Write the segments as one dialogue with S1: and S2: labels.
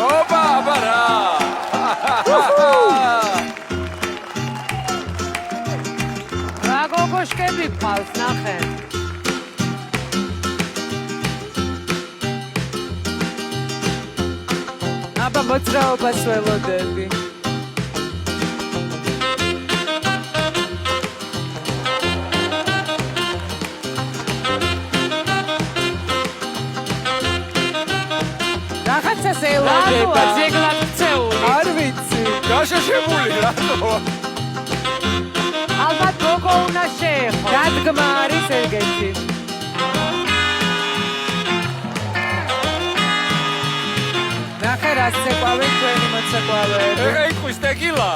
S1: ოპა, აბა რა.
S2: რა გოგოშკები ფალს ნახე. აბა მოძრაობას ველოდები. რაღაცას ელოდება ძეგლად ქცეული. არ ვიცი.
S1: გაშაშებული რატო?
S2: ალბათ გოგო უნდა შეეხო. დადგმა არის ეგეთი. ნახე რას ცეკვავენ ჩვენი მოცეკვავეები.
S1: ეგ იყვის ტეკილა.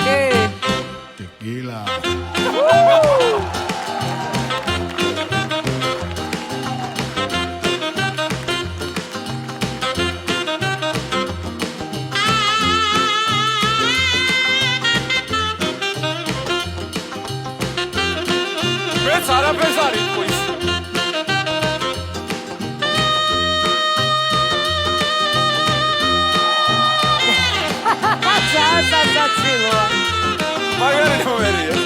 S2: კი.
S3: Tequila.
S1: მეც არაფერს არ იყვის.
S2: საცილოა.
S1: მაგარი ნომერია.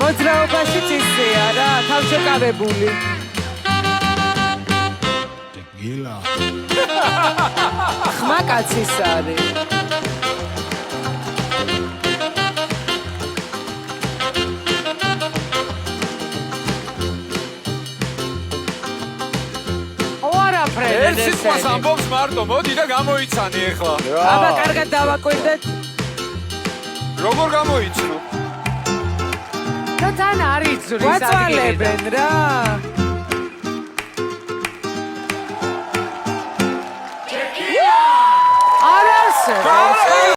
S2: მოძრაობაშიც ისეა რა, თავშეკავებული.
S3: Tequila.
S2: ხმა კაცის არის.
S1: ერთ სიტყვას ამბობს მარტო, მოდი და გამოიცანი ეხლა.
S2: აბა კარგად დავაკვირდეთ.
S1: როგორ გამოიცნო?
S2: და თან არის ზური გვაწვალებენ რა. არ არსებობს.